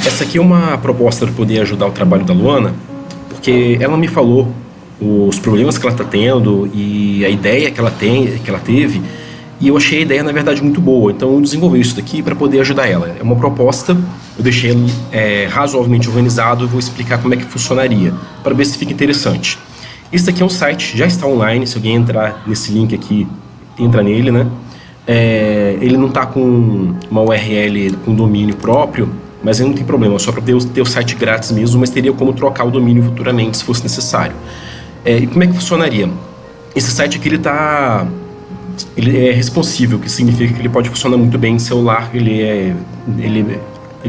Essa aqui é uma proposta para poder ajudar o trabalho da Luana, porque ela me falou os problemas que ela está tendo e a ideia que ela teve, e eu achei a ideia, na verdade, muito boa. Então eu desenvolvi isso daqui para poder ajudar ela. É uma proposta, eu deixei ela razoavelmente organizado e vou explicar como é que funcionaria, para ver se fica interessante. Esse daqui é um site, já está online, se alguém entrar nesse link aqui, entra nele, né? Ele não está com uma URL com domínio próprio, mas aí não tem problema, só para ter o site grátis mesmo, mas teria como trocar o domínio futuramente, se fosse necessário. E como é que funcionaria? Esse site aqui, ele é responsível, que significa que ele pode funcionar muito bem em celular, ele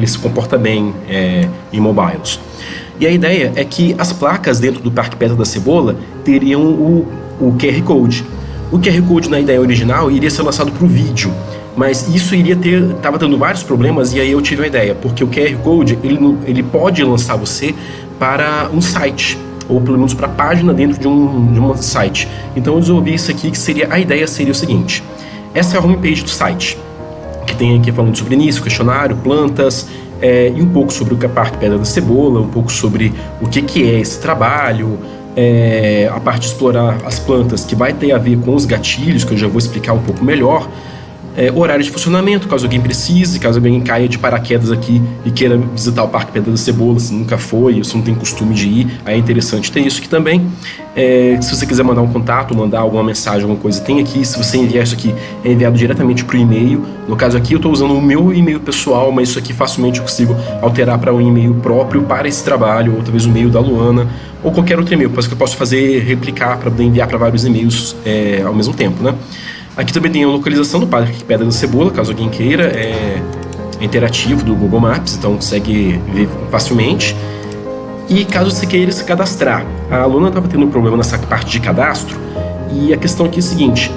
se comporta bem em mobiles. E a ideia é que as placas dentro do Parque Pedra da Cebola teriam o QR Code. O QR Code, na ideia original, iria ser lançado para o vídeo, mas isso estava dando vários problemas, e aí eu tive uma ideia, porque o QR Code ele pode lançar você para um site, ou pelo menos para a página dentro de um site. Então eu desenvolvi isso aqui, a ideia seria o seguinte: essa é a homepage do site, que tem aqui falando sobre início, questionário, plantas, e um pouco sobre o Parque Pedra da Cebola, um pouco sobre o que é esse trabalho, a parte de explorar as plantas, que vai ter a ver com os gatilhos, que eu já vou explicar um pouco melhor. Horário de funcionamento, caso alguém precise, caso alguém caia de paraquedas aqui e queira visitar o Parque Pedra da Cebola, se nunca foi, ou se não tem costume de ir, aí é interessante ter isso aqui também. Se você quiser mandar um contato, mandar alguma mensagem, alguma coisa, tem aqui. Se você enviar isso aqui, é enviado diretamente para o e-mail. No caso aqui eu estou usando o meu e-mail pessoal, mas isso aqui facilmente eu consigo alterar para um e-mail próprio para esse trabalho, ou talvez o e-mail da Luana, ou qualquer outro e-mail, que eu posso fazer, replicar para poder enviar para vários e-mails ao mesmo tempo, né? Aqui também tem a localização do Parque Pedra da Cebola, caso alguém queira. É interativo do Google Maps, então consegue ver facilmente. E caso você queira se cadastrar, a Luana estava tendo um problema nessa parte de cadastro, e a questão aqui é a seguinte: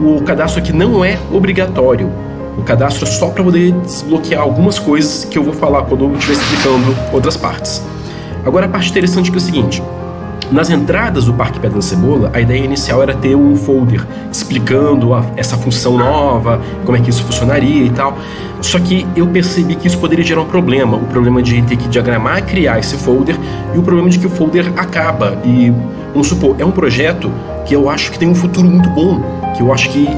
o cadastro aqui não é obrigatório. O cadastro é só para poder desbloquear algumas coisas que eu vou falar quando eu estiver explicando outras partes. Agora a parte interessante é o seguinte: nas entradas do Parque Pedra da Cebola, a ideia inicial era ter um folder explicando essa função nova, como é que isso funcionaria e tal. Só que eu percebi que isso poderia gerar um problema. O problema de ter que diagramar e criar esse folder, e o problema de que o folder acaba. E, vamos supor, é um projeto que eu acho que tem um futuro muito bom, que eu acho que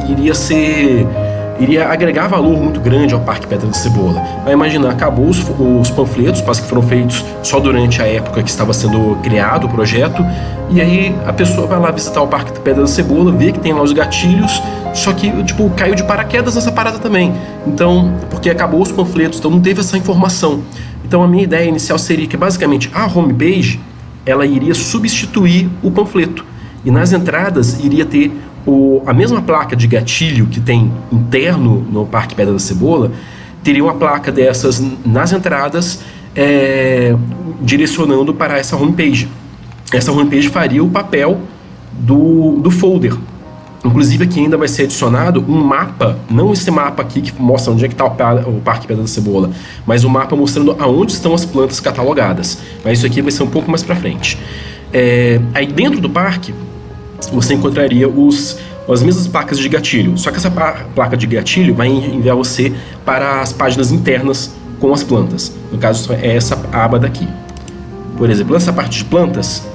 iria agregar valor muito grande ao Parque Pedra da Cebola. Vai imaginar, acabou os panfletos, que foram feitos só durante a época que estava sendo criado o projeto, e aí a pessoa vai lá visitar o Parque Pedra da Cebola, vê que tem lá os gatilhos, só que, caiu de paraquedas nessa parada também. Então, porque acabou os panfletos, então não teve essa informação. Então a minha ideia inicial seria que, basicamente, a homepage, ela iria substituir o panfleto, e nas entradas iria ter a mesma placa de gatilho que tem interno no Parque Pedra da Cebola, teria uma placa dessas nas entradas, direcionando para essa homepage. Essa homepage faria o papel do folder. Inclusive aqui ainda vai ser adicionado um mapa, não esse mapa aqui que mostra onde é que está o Parque Pedra da Cebola, mas um mapa mostrando aonde estão as plantas catalogadas. Mas isso aqui vai ser um pouco mais para frente. Aí dentro do parque você encontraria as mesmas placas de gatilho, só que essa placa de gatilho vai enviar você para as páginas internas com as plantas. No caso é essa aba daqui. Por exemplo, nessa parte de plantas,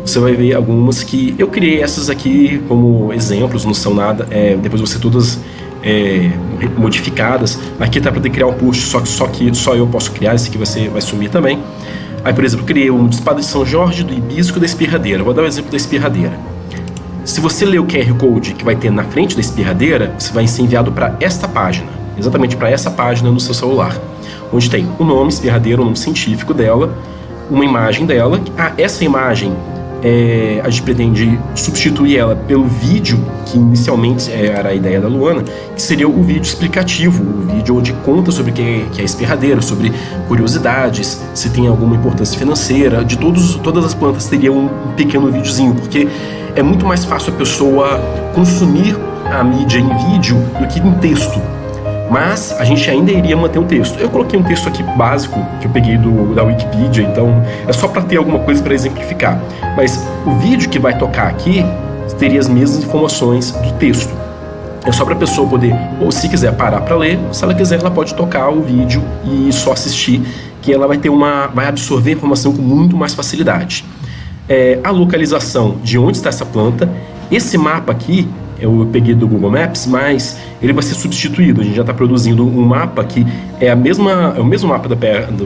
você vai ver algumas que eu criei essas aqui como exemplos, não são nada, depois vão ser todas modificadas. Aqui tá para poder criar um post, só que só eu posso criar, esse aqui vai sumir também. Aí, por exemplo, eu criei um de espada de São Jorge, do hibisco e da espirradeira. Vou dar um exemplo da espirradeira. Se você ler o QR Code que vai ter na frente da espirradeira, você vai ser enviado para esta página, exatamente para essa página no seu celular, onde tem o nome espirradeira, o nome científico dela, uma imagem dela. Essa imagem, a gente pretende substituir ela pelo vídeo, que inicialmente era a ideia da Luana, que seria o vídeo explicativo, o vídeo onde conta sobre o que é espirradeira, sobre curiosidades, se tem alguma importância financeira. De todas as plantas teria um pequeno videozinho, porque é muito mais fácil a pessoa consumir a mídia em vídeo do que em texto. Mas a gente ainda iria manter um texto. Eu coloquei um texto aqui básico, que eu peguei da Wikipedia, então é só para ter alguma coisa para exemplificar. Mas o vídeo que vai tocar aqui teria as mesmas informações do texto. É só para a pessoa poder, ou se quiser parar para ler, se ela quiser, ela pode tocar o vídeo e só assistir, que ela vai absorver a informação com muito mais facilidade. A localização de onde está essa planta. Esse mapa aqui, eu peguei do Google Maps, mas ele vai ser substituído. A gente já está produzindo um mapa que é o mesmo mapa do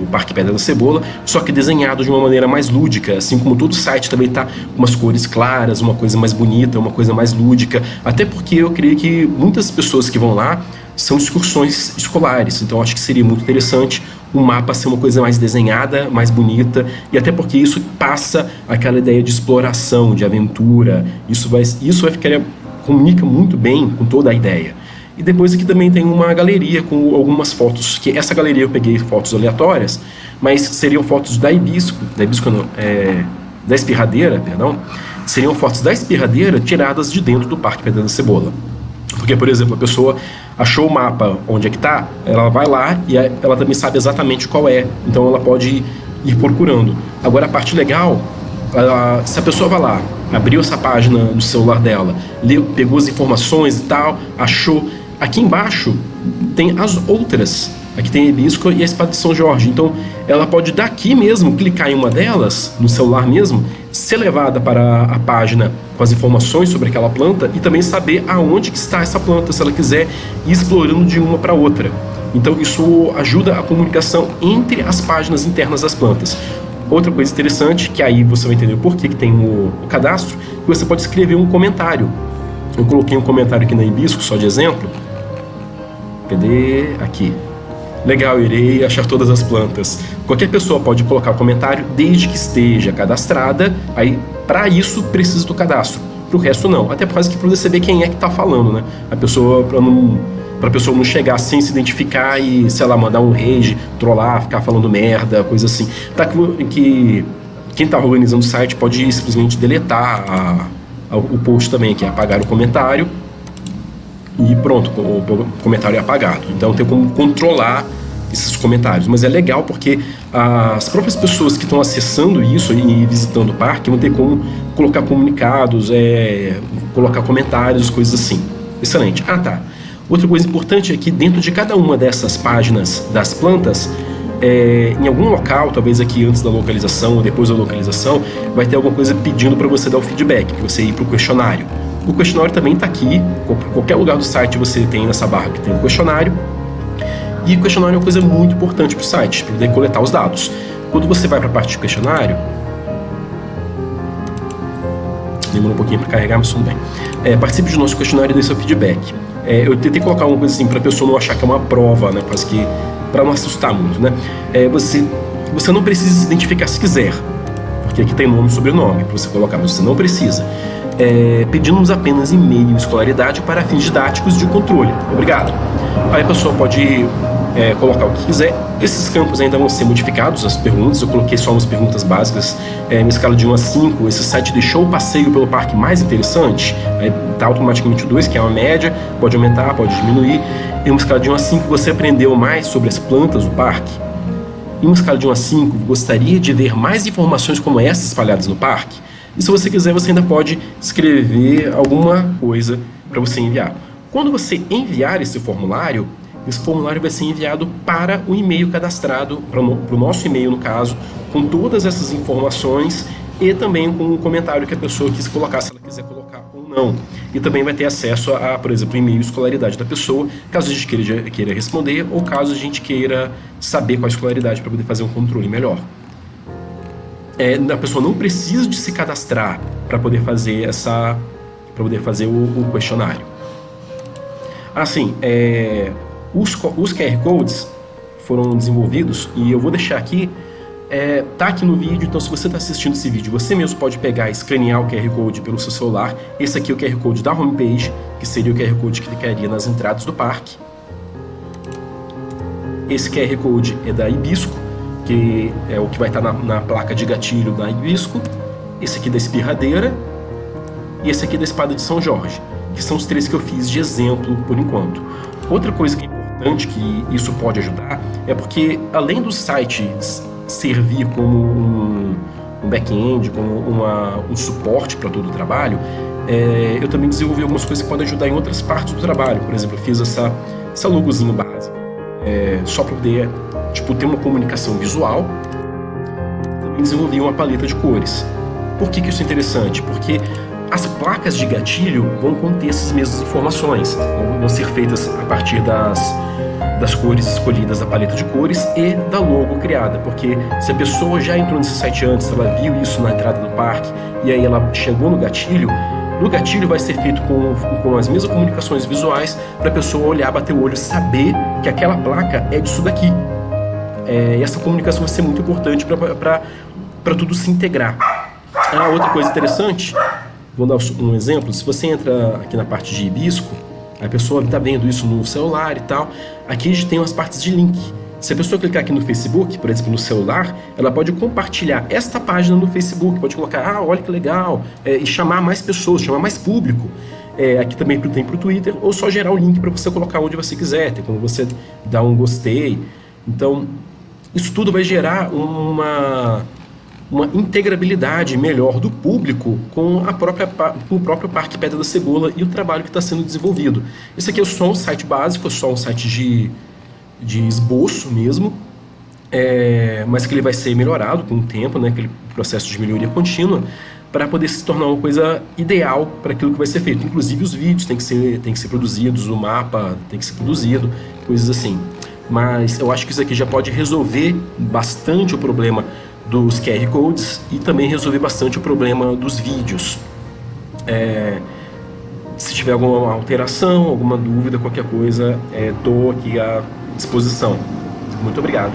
Parque Pedra da Cebola, só que desenhado de uma maneira mais lúdica, assim como todo site também está com umas cores claras, uma coisa mais bonita, uma coisa mais lúdica, até porque eu creio que muitas pessoas que vão lá são excursões escolares, então acho que seria muito interessante o mapa ser uma coisa mais desenhada, mais bonita, e até porque isso passa aquela ideia de exploração, de aventura, isso vai ficar, comunica muito bem com toda a ideia. E depois aqui também tem uma galeria com algumas fotos, que essa galeria eu peguei fotos aleatórias, mas seriam fotos da espirradeira, seriam fotos da espirradeira tiradas de dentro do Parque Pedra da Cebola. Porque, por exemplo, a pessoa achou o mapa onde é que está, ela vai lá e ela também sabe exatamente qual é, então ela pode ir procurando. Agora a parte legal, se a pessoa vai lá, abriu essa página no celular dela, leu, pegou as informações e tal, achou, aqui embaixo tem as outras, aqui tem a Hibisco e a Espada de São Jorge, então ela pode daqui mesmo clicar em uma delas, no celular mesmo, ser levada para a página com as informações sobre aquela planta e também saber aonde que está essa planta, se ela quiser ir explorando de uma para outra. Então isso ajuda a comunicação entre as páginas internas das plantas. Outra coisa interessante, que aí você vai entender o porquê que tem o cadastro, que você pode escrever um comentário. Eu coloquei um comentário aqui na Hibisco, só de exemplo. Cadê? Aqui. Legal, irei achar todas as plantas. Qualquer pessoa pode colocar o comentário desde que esteja cadastrada. Aí, para isso, precisa do cadastro. Para o resto, não. Até por causa que para você saber quem é que está falando, né? A pessoa, para a pessoa não chegar sem se identificar e, sei lá, mandar um rage, trollar, ficar falando merda, coisa assim. Tá que quem está organizando o site pode simplesmente deletar o post também, que é apagar o comentário. E pronto, o comentário é apagado. Então tem como controlar esses comentários. Mas é legal porque as próprias pessoas que estão acessando isso e visitando o parque vão ter como colocar comunicados, colocar comentários, coisas assim. Excelente. Tá. Outra coisa importante é que dentro de cada uma dessas páginas das plantas, em algum local, talvez aqui antes da localização ou depois da localização, vai ter alguma coisa pedindo para você dar o feedback, para você ir para o questionário. O questionário também está aqui, em qualquer lugar do site você tem nessa barra que tem o questionário. E o questionário é uma coisa muito importante para o site, para poder coletar os dados. Quando você vai para a parte do questionário, demora um pouquinho para carregar, mas tudo bem. Participe do nosso questionário e dê seu feedback. Eu tentei colocar uma coisa assim para a pessoa não achar que é uma prova, né? Para não assustar muito, né? Você não precisa se identificar se quiser, porque aqui tem nome e sobrenome para você colocar, mas você não precisa. Pedimos apenas e-mail e escolaridade para fins didáticos de controle. Obrigado. Aí a pessoa pode colocar o que quiser. Esses campos ainda vão ser modificados, as perguntas. Eu coloquei só umas perguntas básicas. Em escala de 1 a 5, esse site deixou o passeio pelo parque mais interessante. Aí está automaticamente o 2, que é uma média. Pode aumentar, pode diminuir. Em uma escala de 1 a 5, você aprendeu mais sobre as plantas do parque. Em uma escala de 1 a 5, gostaria de ver mais informações como essas espalhadas no parque? E se você quiser, você ainda pode escrever alguma coisa para você enviar. Quando você enviar esse formulário vai ser enviado para o e-mail cadastrado, para o nosso e-mail, no caso, com todas essas informações e também com o comentário que a pessoa quis colocar, se ela quiser colocar ou não. E também vai ter acesso a, por exemplo, o e-mail e escolaridade da pessoa, caso a gente queira responder ou caso a gente queira saber qual a escolaridade para poder fazer um controle melhor. A pessoa não precisa de se cadastrar para poder fazer o questionário. Assim, os QR Codes foram desenvolvidos e eu vou deixar aqui, tá aqui no vídeo, então se você está assistindo esse vídeo, você mesmo pode pegar e escanear o QR Code pelo seu celular. Esse aqui é o QR Code da homepage, que seria o QR Code que clicaria nas entradas do parque. Esse QR Code é da Hibisco, que é o que vai estar na placa de gatilho da Hibisco. Esse aqui da espirradeira e esse aqui da Espada de São Jorge, que são os 3 que eu fiz de exemplo por enquanto. Outra coisa que é importante, que isso pode ajudar, é porque além do site servir como um back-end, como um suporte para todo o trabalho, eu também desenvolvi algumas coisas que podem ajudar em outras partes do trabalho. Por exemplo, eu fiz essa logozinho básico, só para poder tipo, ter uma comunicação visual. Também desenvolvi uma paleta de cores. Por que isso é interessante? Porque as placas de gatilho vão conter essas mesmas informações, vão ser feitas a partir das cores escolhidas da paleta de cores e da logo criada, porque se a pessoa já entrou nesse site antes, ela viu isso na entrada do parque e aí ela chegou no gatilho vai ser feito com as mesmas comunicações visuais para a pessoa olhar, bater o olho, saber que aquela placa é disso daqui. E essa comunicação vai ser muito importante para tudo se integrar. Outra coisa interessante, vou dar um exemplo, se você entra aqui na parte de hibisco, a pessoa está vendo isso no celular e tal, aqui a gente tem umas partes de link. Se a pessoa clicar aqui no Facebook, por exemplo, no celular, ela pode compartilhar esta página no Facebook, pode colocar, olha que legal, e chamar mais pessoas, chamar mais público. Aqui também tem para o Twitter, ou só gerar o link para você colocar onde você quiser, tem como você dar um gostei. Então, isso tudo vai gerar uma integrabilidade melhor do público com o próprio Parque Pedra da Cebola e o trabalho que está sendo desenvolvido. Esse aqui é só um site básico, é só um site de esboço mesmo, mas que ele vai ser melhorado com o tempo, né, aquele processo de melhoria contínua, para poder se tornar uma coisa ideal para aquilo que vai ser feito. Inclusive os vídeos têm que ser produzidos, o mapa tem que ser produzido, coisas assim. Mas eu acho que isso aqui já pode resolver bastante o problema dos QR Codes e também resolver bastante o problema dos vídeos. Se tiver alguma alteração, alguma dúvida, qualquer coisa, estou aqui à disposição. Muito obrigado.